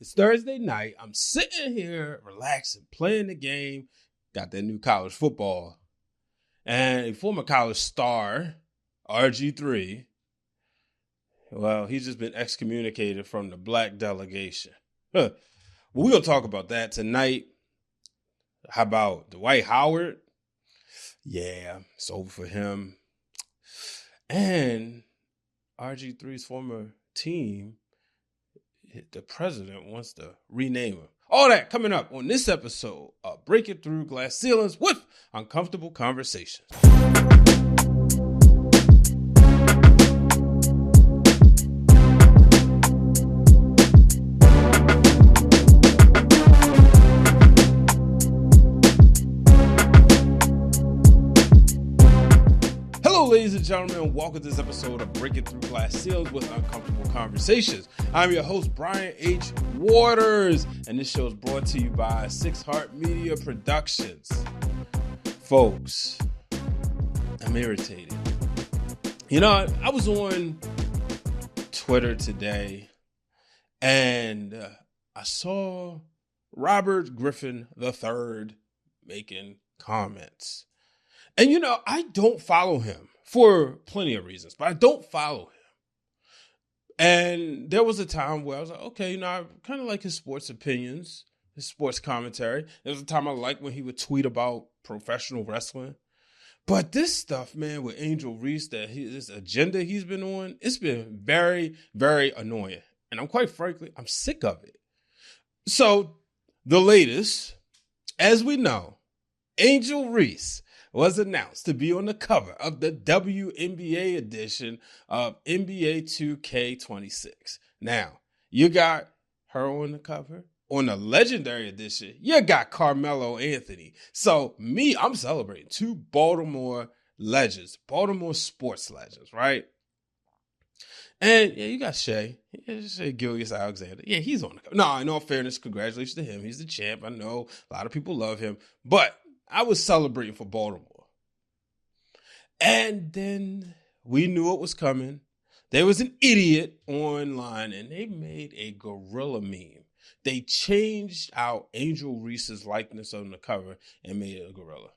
It's Thursday night. I'm sitting here relaxing, playing the game. Got that new college football. And a former college star, Rgiii, well, he's just been excommunicated from the black delegation. We're going to talk about that tonight. How about Dwight Howard? Yeah, it's over for him. And Rgiii's former team, the president wants to rename him. All that coming up on this episode of Breaking Through Glass Ceilings with Uncomfortable Conversations. Ladies and gentlemen, welcome to this episode of Breaking Through Glass Ceilings with Uncomfortable Conversations. I'm your host, Brian H. Waters, and this show is brought to you by Six Heart Media Productions. Folks, I'm irritated. You know, I was on Twitter today, and I saw Robert Griffin III making comments. And, you know, I don't follow him for plenty of reasons, but I don't follow him. And there was a time where I was like, okay, you know, I kind of like his sports opinions, his sports commentary. There was a time I liked when he would tweet about professional wrestling. But this stuff, man, with Angel Reese, this agenda he's been on, it's been very, very annoying. And I'm quite frankly, I'm sick of it. So the latest, as we know, Angel Reese was announced to be on the cover of the WNBA edition of NBA 2K26. Now, you got her on the cover. On the legendary edition, you got Carmelo Anthony. So I'm celebrating two Baltimore legends, Baltimore sports legends, right? And yeah, you got Shai Gilgeous-Alexander. Yeah, he's on the cover. No, in all fairness, congratulations to him. He's the champ. I know a lot of people love him, but I was celebrating for Baltimore. And then we knew it was coming. There was an idiot online and they made a gorilla meme. They changed out Angel Reese's likeness on the cover and made it a gorilla.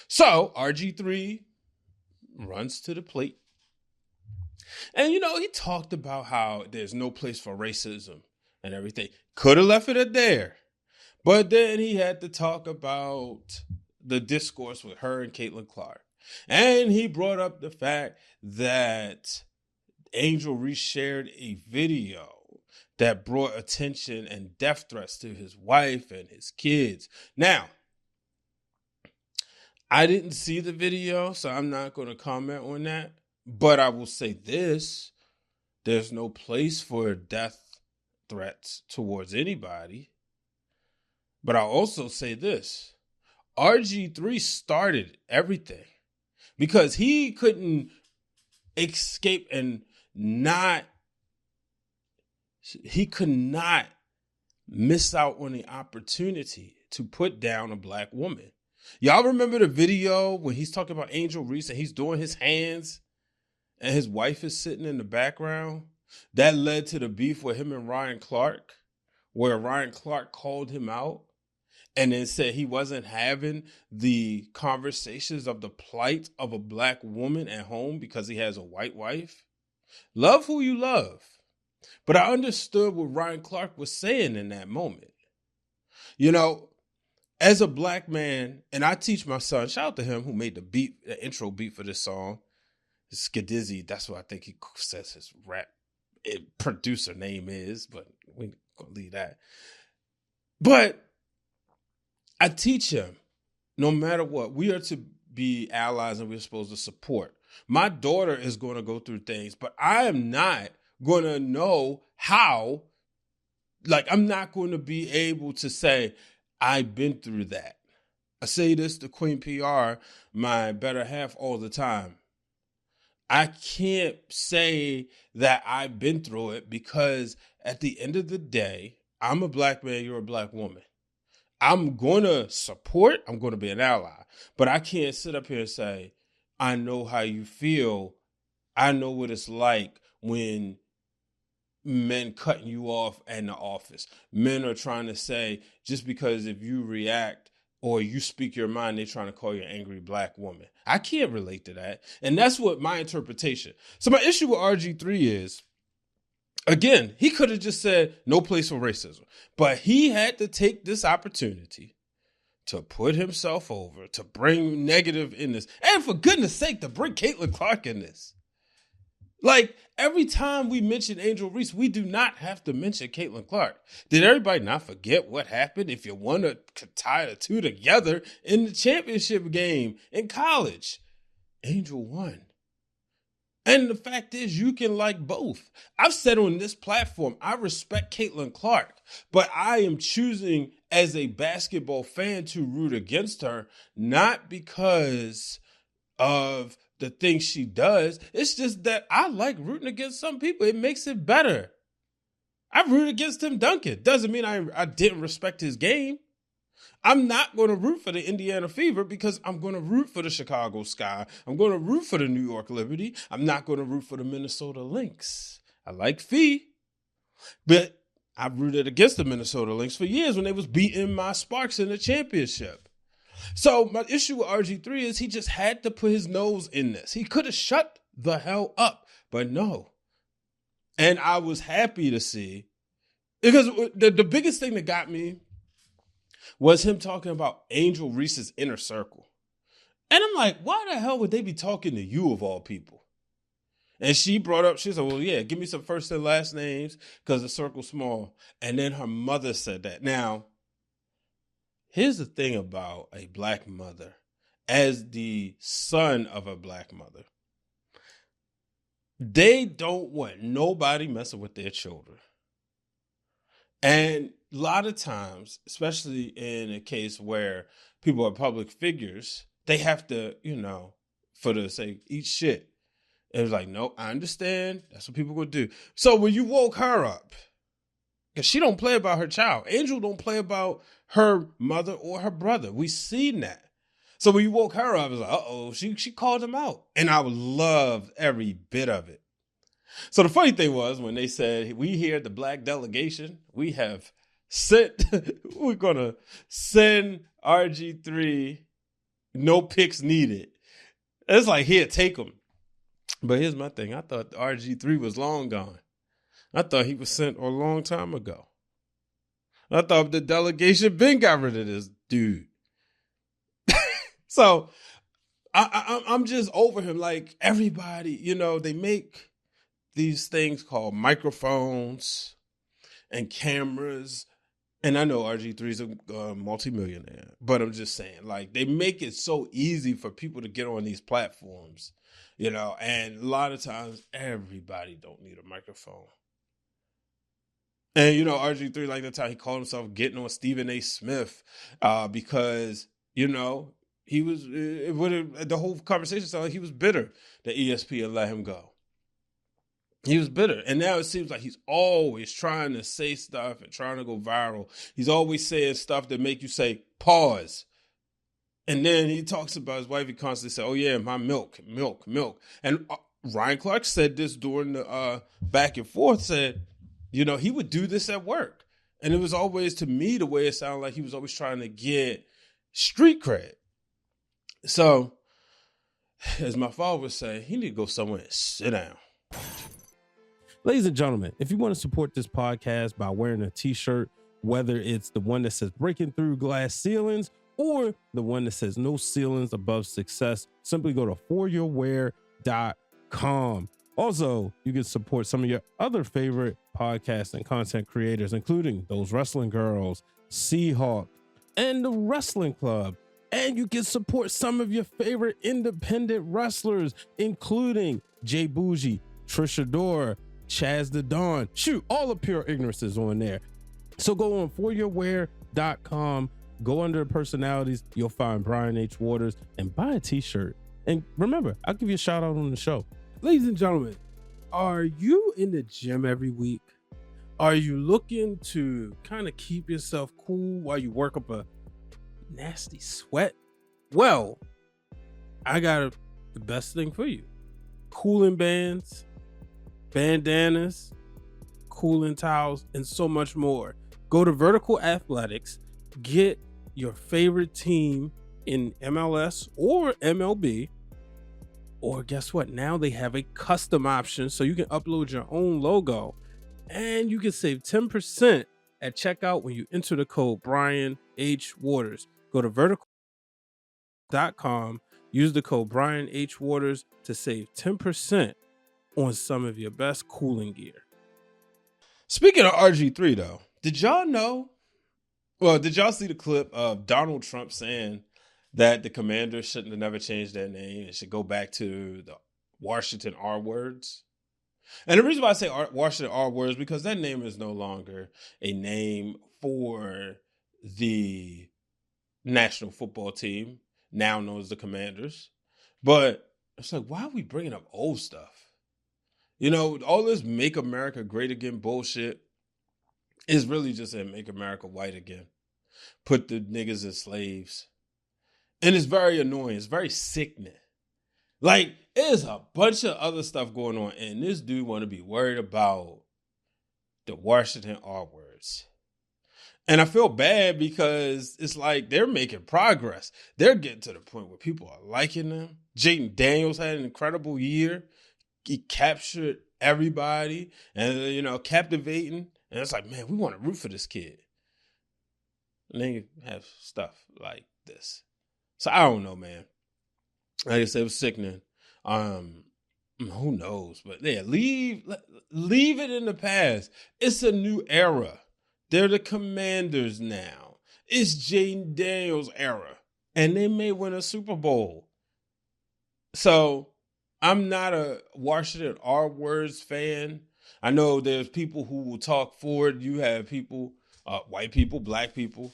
So Rgiii runs to the plate. And, you know, he talked about how there's no place for racism and everything. Could have left it at there. But then he had to talk about the discourse with her and Caitlin Clark. And he brought up the fact that Angel Reese shared a video that brought attention and death threats to his wife and his kids. Now, I didn't see the video, so I'm not going to comment on that. But I will say this, there's no place for death threats towards anybody. But I'll also say this. Rgiii started everything because he couldn't escape he could not miss out on the opportunity to put down a black woman. Y'all remember the video when he's talking about Angel Reese and he's doing his hands and his wife is sitting in the background? That led to the beef with him and Ryan Clark, where Ryan Clark called him out and then said he wasn't having the conversations of the plight of a black woman at home because he has a white wife. Love who you love. But I understood what Ryan Clark was saying in that moment. You know, as a black man, and I teach my son, shout out to him who made the intro beat for this song. Skidizzy, that's what I think he says his rap producer name is, but we're going to leave that. But I teach him, no matter what, we are to be allies and we're supposed to support. My daughter is going to go through things, but I am not going to know how. Like, I'm not going to be able to say, I've been through that. I say this to Queen PR, my better half, all the time. I can't say that I've been through it because at the end of the day, I'm a black man, you're a black woman. I'm going to support, I'm going to be an ally, but I can't sit up here and say, I know how you feel. I know what it's like when men cutting you off in the office. Men are trying to say, just because if you react or you speak your mind, they're trying to call you an angry black woman. I can't relate to that. And that's what my interpretation. So my issue with Rgiii is, again, he could have just said no place for racism, but he had to take this opportunity to put himself over, to bring negative in this. And for goodness sake, to bring Caitlin Clark in this. Like, every time we mention Angel Reese, we do not have to mention Caitlin Clark. Did everybody not forget what happened if you want to tie the two together in the championship game in college? Angel won. And the fact is, you can like both. I've said on this platform, I respect Caitlin Clark, but I am choosing as a basketball fan to root against her, not because of the things she does. It's just that I like rooting against some people. It makes it better. I root against Tim Duncan. Doesn't mean I didn't respect his game. I'm not going to root for the Indiana Fever because I'm going to root for the Chicago Sky. I'm going to root for the New York Liberty. I'm not going to root for the Minnesota Lynx. I like Fee, but I rooted against the Minnesota Lynx for years when they was beating my Sparks in the championship. So my issue with Rgiii is he just had to put his nose in this. He could have shut the hell up, but no. And I was happy to see, because the biggest thing that got me was him talking about Angel Reese's inner circle. And I'm like, why the hell would they be talking to you of all people? And she brought up, she said, well, yeah, give me some first and last names because the circle's small. And then her mother said that. Now, here's the thing about a black mother. As the son of a black mother, they don't want nobody messing with their children. And a lot of times, especially in a case where people are public figures, they have to, for the sake, eat shit. It was like, no, I understand. That's what people would do. So when you woke her up, because she don't play about her child. Angel don't play about her mother or her brother. We seen that. So when you woke her up, it was like, uh-oh, she called him out. And I loved every bit of it. So the funny thing was when they said, we here at the black delegation, we have sent, we're going to send Rgiii, no picks needed. It's like, here, take them. But here's my thing. I thought Rgiii was long gone. I thought he was sent a long time ago. I thought the delegation been got rid of this dude. So I'm just over him. Like everybody, they make these things called microphones and cameras. And I know Rgiii is a multimillionaire, but I'm just saying, like, they make it so easy for people to get on these platforms, and a lot of times everybody don't need a microphone. And, Rgiii, like that's how he called himself getting on Stephen A. Smith because, he was, the whole conversation sounded like he was bitter that ESPN let him go. He was bitter. And now it seems like he's always trying to say stuff and trying to go viral. He's always saying stuff that make you say, pause. And then he talks about his wife. He constantly says, oh, yeah, my milk. And Ryan Clark said this during the back and forth, said, he would do this at work. And it was always, to me, the way it sounded like he was always trying to get street cred. So, as my father would say, he need to go somewhere and sit down. Ladies and gentlemen, if you want to support this podcast by wearing a t-shirt, whether it's the one that says breaking through glass ceilings or the one that says no ceilings above success, simply go to foryourwear.com. Also, you can support some of your other favorite podcasts and content creators, including Those Wrestling Girls, Seahawk, and the Wrestling Club. And you can support some of your favorite independent wrestlers, including Jay Bougie, Trisha Dora, Chaz the Dawn. Shoot, all the Pure Ignorance is on there. So go on foryourwear.com, go under personalities, you'll find Brian H. Waters, and buy a t-shirt. And remember, I'll give you a shout out on the show. Ladies and gentlemen, are you in the gym every week? Are you looking to kind of keep yourself cool while you work up a nasty sweat? Well, I got the best thing for you. Cooling bands, bandanas, cooling towels, and so much more. Go to Vertical Athletics, get your favorite team in MLS or MLB, or guess what? Now they have a custom option so you can upload your own logo, and you can save 10% at checkout when you enter the code Brian H. Waters. Go to vertical.com, use the code Brian H. Waters to save 10% on some of your best cooling gear. Speaking of Rgiii, though, did y'all see the clip of Donald Trump saying that the Commanders shouldn't have never changed their name? It should go back to the Washington R words. And the reason why I say Washington R words is because that name is no longer a name for the national football team, now known as the Commanders. But it's like, why are we bringing up old stuff? You know, all this make America great again bullshit is really just a make America white again. Put the niggas as slaves. And it's very annoying. It's very sickening. Like, there's a bunch of other stuff going on, and this dude want to be worried about the Washington R words. And I feel bad because it's like they're making progress. They're getting to the point where people are liking them. Jaden Daniels had an incredible year. He captured everybody and, captivating. And it's like, man, we want to root for this kid. And then you have stuff like this. So I don't know, man. Like I said, it was sickening. Who knows? But yeah, leave it in the past. It's a new era. They're the Commanders now. It's Jaden Daniels' era. And they may win a Super Bowl. So I'm not a Washington R words fan. I know there's people who will talk forward. You have people, white people, black people,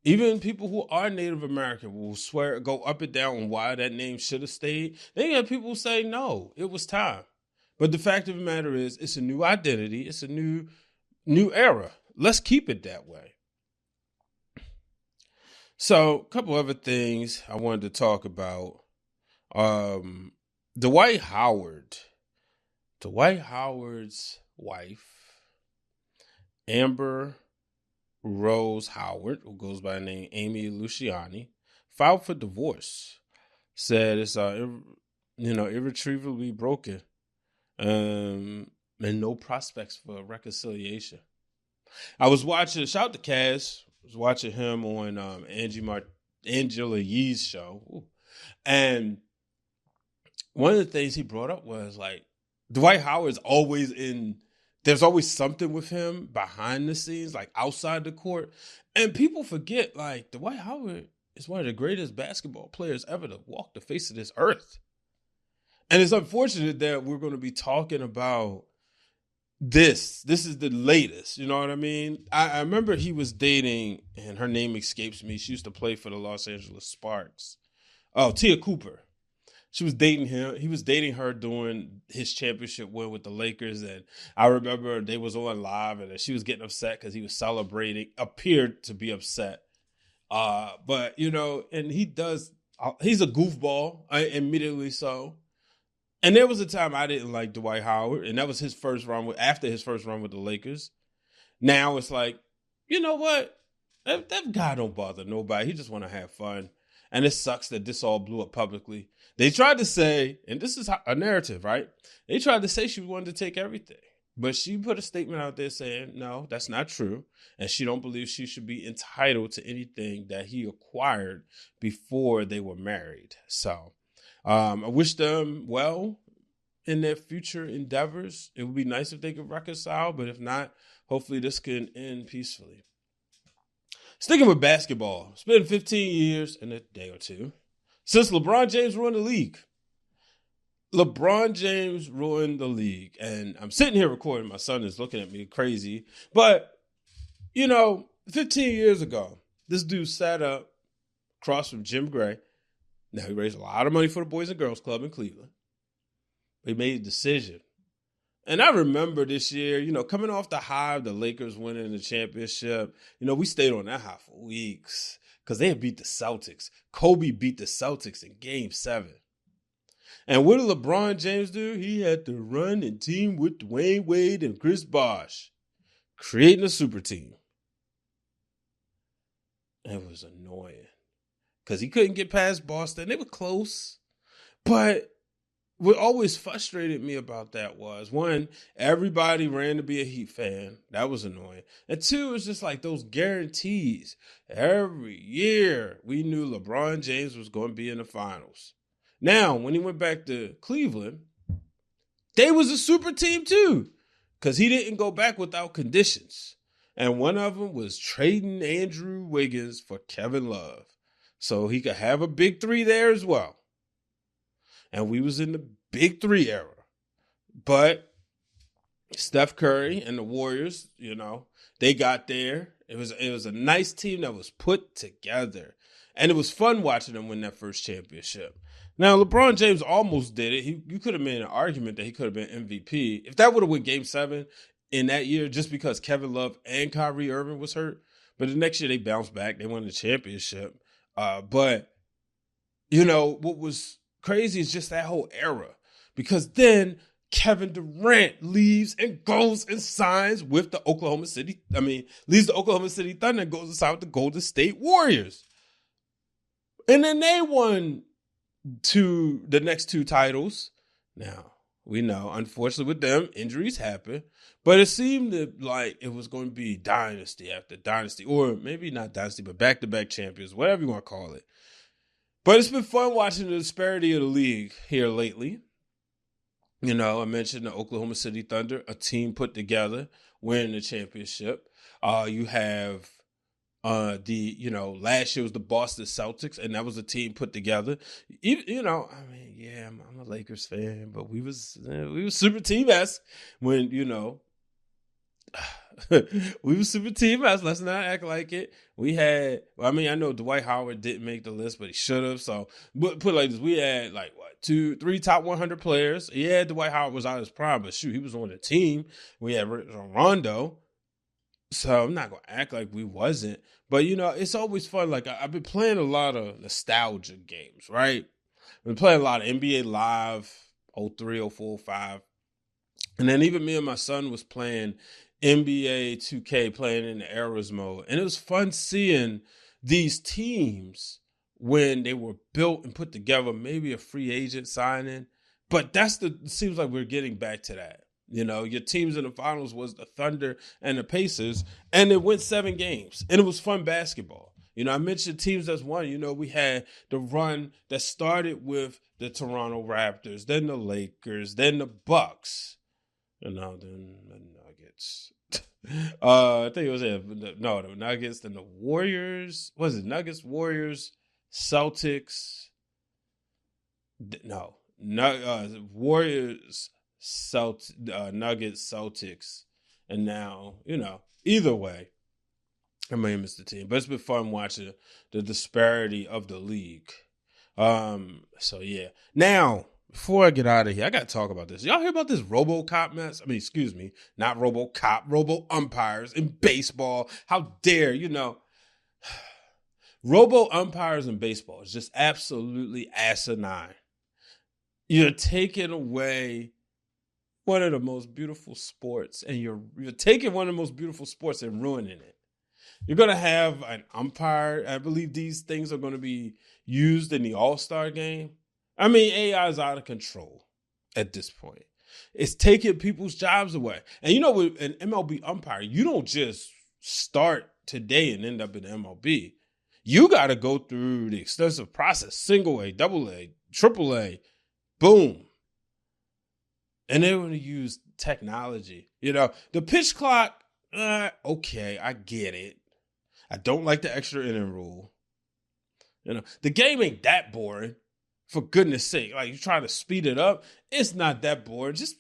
even people who are Native American will swear, go up and down on why that name should have stayed. Then you have people who say, no, it was time. But the fact of the matter is, it's a new identity. It's a new era. Let's keep it that way. So a couple other things I wanted to talk about. Dwight Howard's wife, Amber Rose Howard, who goes by the name Amy Luciani, filed for divorce. Said it's irretrievably broken, and no prospects for reconciliation. I was watching, shout out to Cass, I was watching him on Angela Yee's show. Ooh. And one of the things he brought up was like, Dwight Howard's always there's always something with him behind the scenes, like outside the court. And people forget, like, Dwight Howard is one of the greatest basketball players ever to walk the face of this earth. And it's unfortunate that we're going to be talking about this. This is the latest, you know what I mean? I remember he was dating, and her name escapes me. She used to play for the Los Angeles Sparks. Oh, Tia Cooper. She was dating him. He was dating her during his championship win with the Lakers. And I remember they was on live and she was getting upset because he was celebrating, appeared to be upset. But, and he's a goofball, admittedly so. And there was a time I didn't like Dwight Howard, and that was after his first run with the Lakers. Now it's like, you know what? That guy don't bother nobody. He just want to have fun. And it sucks that this all blew up publicly. They tried to say, and this is a narrative, right? They tried to say she wanted to take everything. But she put a statement out there saying, no, that's not true. And she don't believe she should be entitled to anything that he acquired before they were married. So I wish them well in their future endeavors. It would be nice if they could reconcile. But if not, hopefully this can end peacefully. Sticking with basketball, it's been 15 years and a day or two since LeBron James ruined the league. LeBron James ruined the league. And I'm sitting here recording. My son is looking at me crazy. But, 15 years ago, this dude sat up across from Jim Gray. Now, he raised a lot of money for the Boys and Girls Club in Cleveland. He made a decision. And I remember this year, coming off the high of the Lakers winning the championship, we stayed on that high for weeks because they had beat the Celtics. Kobe beat the Celtics in Game 7. And what did LeBron James do? He had to run and team with Dwayne Wade and Chris Bosh, creating a super team. It was annoying because he couldn't get past Boston. They were close. But what always frustrated me about that was, one, everybody ran to be a Heat fan. That was annoying. And two, it's just like those guarantees. Every year, we knew LeBron James was going to be in the finals. Now, when he went back to Cleveland, they was a super team too, because he didn't go back without conditions. And one of them was trading Andrew Wiggins for Kevin Love, so he could have a big three there as well. And we was in the big three era. But Steph Curry and the Warriors, they got there. It was a nice team that was put together. And it was fun watching them win that first championship. Now, LeBron James almost did it. You could have made an argument that he could have been MVP. If that would have won Game 7 in that year, just because Kevin Love and Kyrie Irving was hurt. But the next year they bounced back. They won the championship. But what was crazy is just that whole era. Because then Kevin Durant leaves and goes and signs with the leaves the Oklahoma City Thunder and goes to sign with the Golden State Warriors. And then they won the next two titles. Now, we know, unfortunately with them, injuries happen. But it seemed like it was going to be dynasty after dynasty. Or maybe not dynasty, but back-to-back champions, whatever you want to call it. But it's been fun watching the disparity of the league here lately. I mentioned the Oklahoma City Thunder, a team put together, winning the championship. You have last year was the Boston Celtics, and that was a team put together. I'm a Lakers fan, but we was super team-esque when, we were super team-esque. Let's not act like it. We had, I know Dwight Howard didn't make the list, but he should have. So, but put it like this, we had 3 top 100 players. Yeah, Dwight Howard was out of his prime, but shoot, he was on the team. We had Rondo. So I'm not going to act like we wasn't. But, it's always fun. Like, I've been playing a lot of nostalgia games, right? I've been playing a lot of NBA Live, 03, 04, 05. And then even me and my son was playing NBA 2K, playing in the Eras mode. And it was fun seeing these teams when they were built and put together, maybe a free agent signing. But it seems like we're getting back to that. Your teams in the finals was the Thunder and the Pacers, and it went 7 games, and it was fun basketball. I mentioned teams that's won. We had the run that started with the Toronto Raptors, then the Lakers, then the Bucks, and now then the Nuggets. I think it was the Nuggets, then the Warriors. Was it Nuggets, Warriors, Celtics? Warriors, Nuggets, Celtics, and now, either way, I may miss the team, but it's been fun watching the disparity of the league. So yeah. Now, before I get out of here, I got to talk about this. Y'all hear about this Robo-Cop mess? Not Robo-Cop, Robo-Umpires in baseball. How dare, Robo-Umpires in baseball is just absolutely asinine. You're taking away one of the most beautiful sports, and you're taking one of the most beautiful sports and ruining it. You're going to have an umpire. I believe these things are going to be used in the All-Star game. AI is out of control at this point. It's taking people's jobs away. And with an MLB umpire, you don't just start today and end up in MLB. You got to go through the extensive process, single A, double A, triple A, boom. And they're going to use technology. The pitch clock, okay, I get it. I don't like the extra inning rule. The game ain't that boring, for goodness sake. Like, you're trying to speed it up. It's not that boring. Just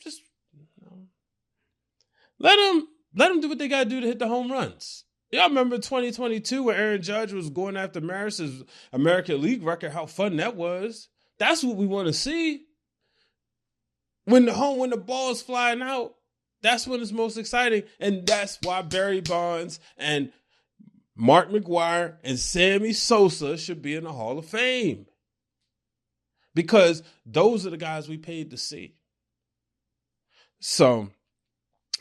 let them do what they got to do to hit the home runs. Y'all remember 2022 when Aaron Judge was going after Maris's American League record, how fun that was. That's what we want to see. When the ball's flying out, that's when it's most exciting. And that's why Barry Bonds and Mark McGwire and Sammy Sosa should be in the Hall of Fame. because those are the guys we paid to see. So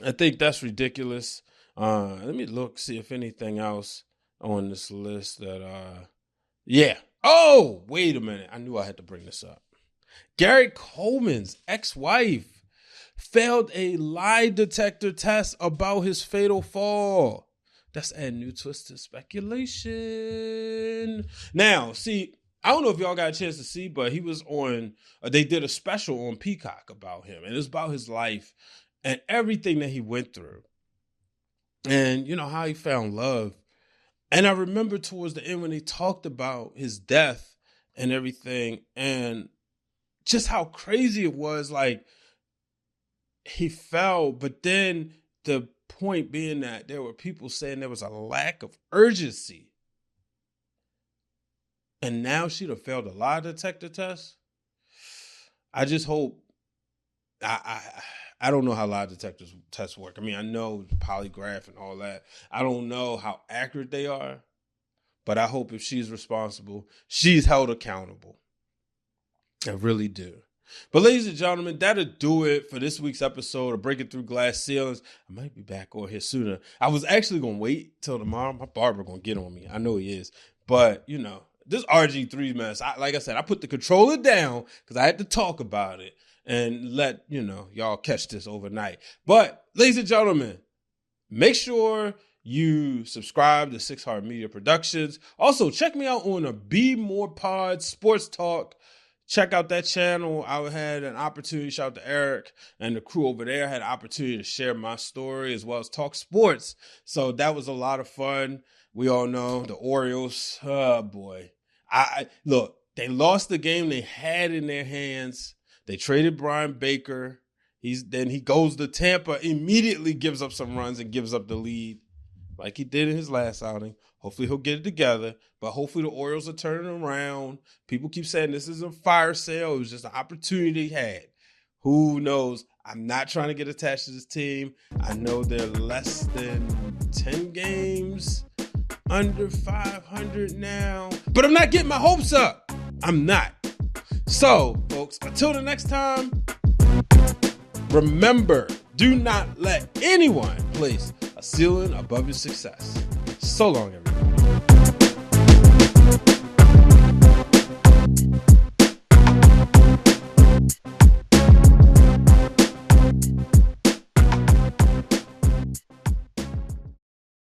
I think that's ridiculous. Let me look, see if anything else on this list that, yeah. Oh, wait a minute. I knew I had to bring this up. Gary Coleman's ex-wife failed a lie detector test about his fatal fall. That's a new twist to speculation. Now, see, I don't know if y'all got a chance to see, but he was on, they did a special on Peacock about him, and it was about his life and everything that he went through. And, you know, how he found love. And I remember towards the end when they talked about his death and everything, and just how crazy it was. Like, he fell, but then the point being that there were people saying there was a lack of urgency. And now she'd have failed a lie detector test. I just hope, I don't know how lie detector tests work. I mean, I know polygraph and all that. I don't know how accurate they are, but I hope if she's responsible, she's held accountable. I really do. But ladies and gentlemen, that'll do it for this week's episode of Breaking Through Glass Ceilings. I might be back on here sooner. I was actually going to wait till tomorrow. My barber going to get on me. I know he is. But, you know, this Rgiii mess, like I said, I put the controller down because I had to talk about it and let, you know, y'all catch this overnight. But, ladies and gentlemen, make sure you subscribe to 6 Heart Media Productions. Also, check me out on a Be More Pod Sports Talk. Check out that channel. I had an opportunity, shout out to Eric and the crew over there. I had an opportunity to share my story as well as talk sports. So that was a lot of fun. We all know the Orioles. Oh, boy. Look, they lost the game they had in their hands. They traded Brian Baker. Then he goes to Tampa, immediately gives up some runs and gives up the lead like he did in his last outing. Hopefully he'll get it together, but hopefully the Orioles are turning around. People keep saying this isn't a fire sale. It was just an opportunity he had. Who knows? I'm not trying to get attached to this team. I know they're less than 10 games under 500 now, but I'm not getting my hopes up. I'm not. So, folks, until the next time, remember, do not let anyone place a ceiling above your success. So long, everyone.